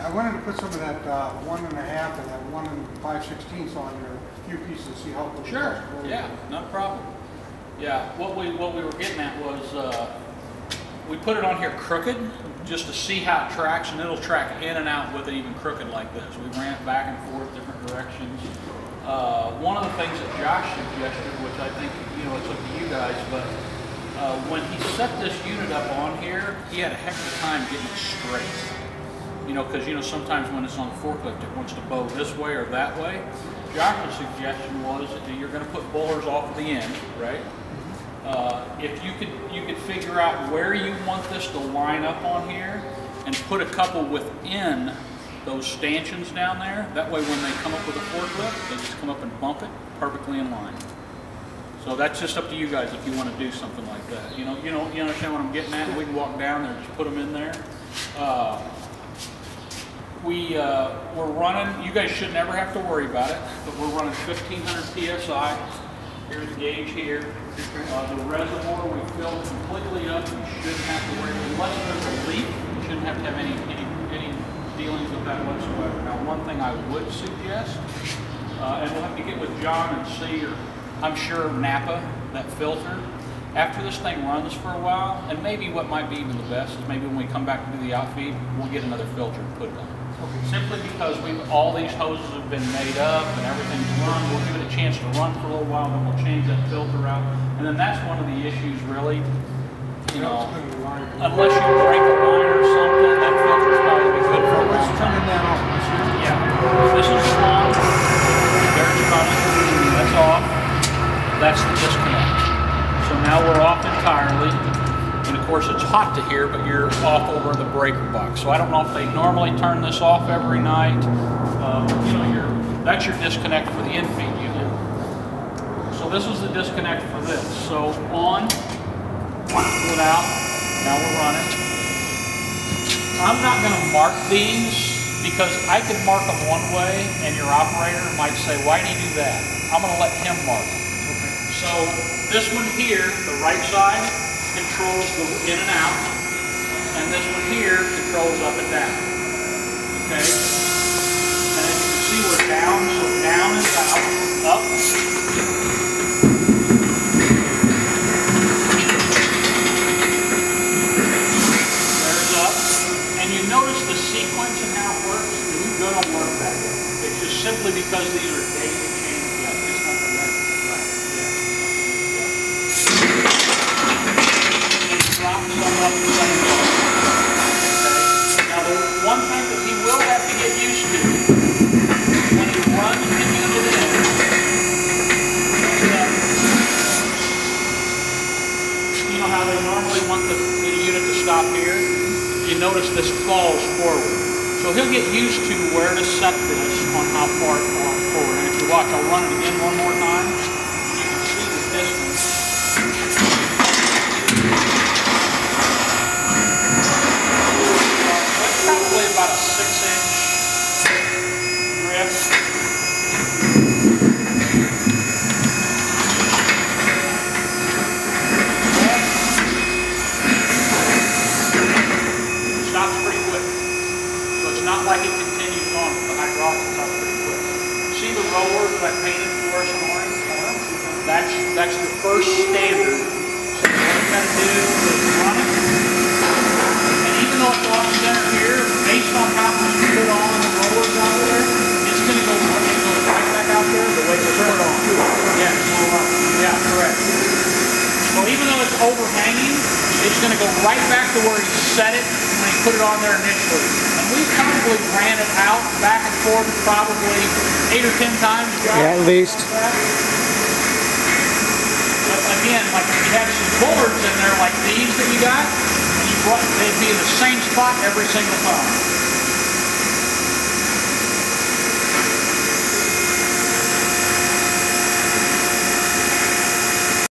I wanted to put some of that 1.5 and that 1 5/16 on your few pieces to see how it Sure. Yeah, no problem. Yeah, what we were getting at was we put it on here crooked just to see how it tracks, and it'll track in and out with it even crooked like this. We ran it back and forth different directions. One of the things that Josh suggested, which I think, you know, it's up to you guys, but when he set this unit up on here, he had a heck of a time getting it straight. You know, because, you know, sometimes when it's on the forklift, it wants to bow this way or that way. Josh's suggestion was that you're going to put bowlers off of the end, right? If you could figure out where you want this to line up on here and put a couple within those stanchions down there. That way when they come up with a forklift, they just come up and bump it perfectly in line. So that's just up to you guys if you want to do something like that. You understand what I'm getting at? We can walk down there and just put them in there. We're running, you guys should never have to worry about it, but we're running 1500 PSI. Here's the gauge here. The reservoir we filled completely up. You shouldn't have to worry, unless there's a leak, you shouldn't have to have any dealings with that whatsoever. Now, one thing I would suggest, and we'll have to get with John and see, or I'm sure Napa, that filter, after this thing runs for a while, and maybe what might be even the best is maybe when we come back to do the outfeed, we'll get another filter and put it on. Okay. Simply because all these hoses have been made up and everything's run, we'll give it a chance to run for a little while, then we'll change that filter out. And then that's one of the issues really, you know, unless you break a line or something, that filter's probably be good for a long time. Yeah, this is on, there's running, that's off, that's the disconnect. So now we're off entirely. And of course it's hot to here, but you're off over the breaker box. So I don't know if they normally turn this off every night. You know, that's your disconnect for the in-feed unit. So this is the disconnect for this. So on, pull it out, now we're running. I'm not gonna mark these because I could mark them one way and your operator might say, why do you do that? I'm gonna let him mark them. Okay. So this one here, the right side, controls the in and out, and this one here controls up and down. Okay? And as you can see, we're down, so down is out, up. There's up. And you notice the sequence and how it works? It's good on work that way. It's just simply because these are daily changes. Yeah, it's not the right. Drop some up and some down. Okay? Now the one thing that he will have to get used to when he runs the unit in, you know how they normally want the unit to stop here? You notice this falls forward. So he'll get used to where to set this on how far it falls forward. And if you watch, I'll run it again one more time. You can see the distance. Probably about a 6-inch drift. Stops pretty quick. So it's not like it continues on with the hydraulics, it stops pretty quick. See the rollers that I painted for us in orange? That's the first standard. So what you gotta do is run it. Even though it's off center here, based on how much you put on the rollers out there, it's going to go right back out there the way it's put on. Yeah, correct. So even though it's overhanging, it's going to go right back to where he set it when he put it on there initially. And we probably ran it out back and forth probably 8 or 10 times. Yeah, at least. But again, like if you have some boards in there like these that we got, they'd be in the same spot every single time.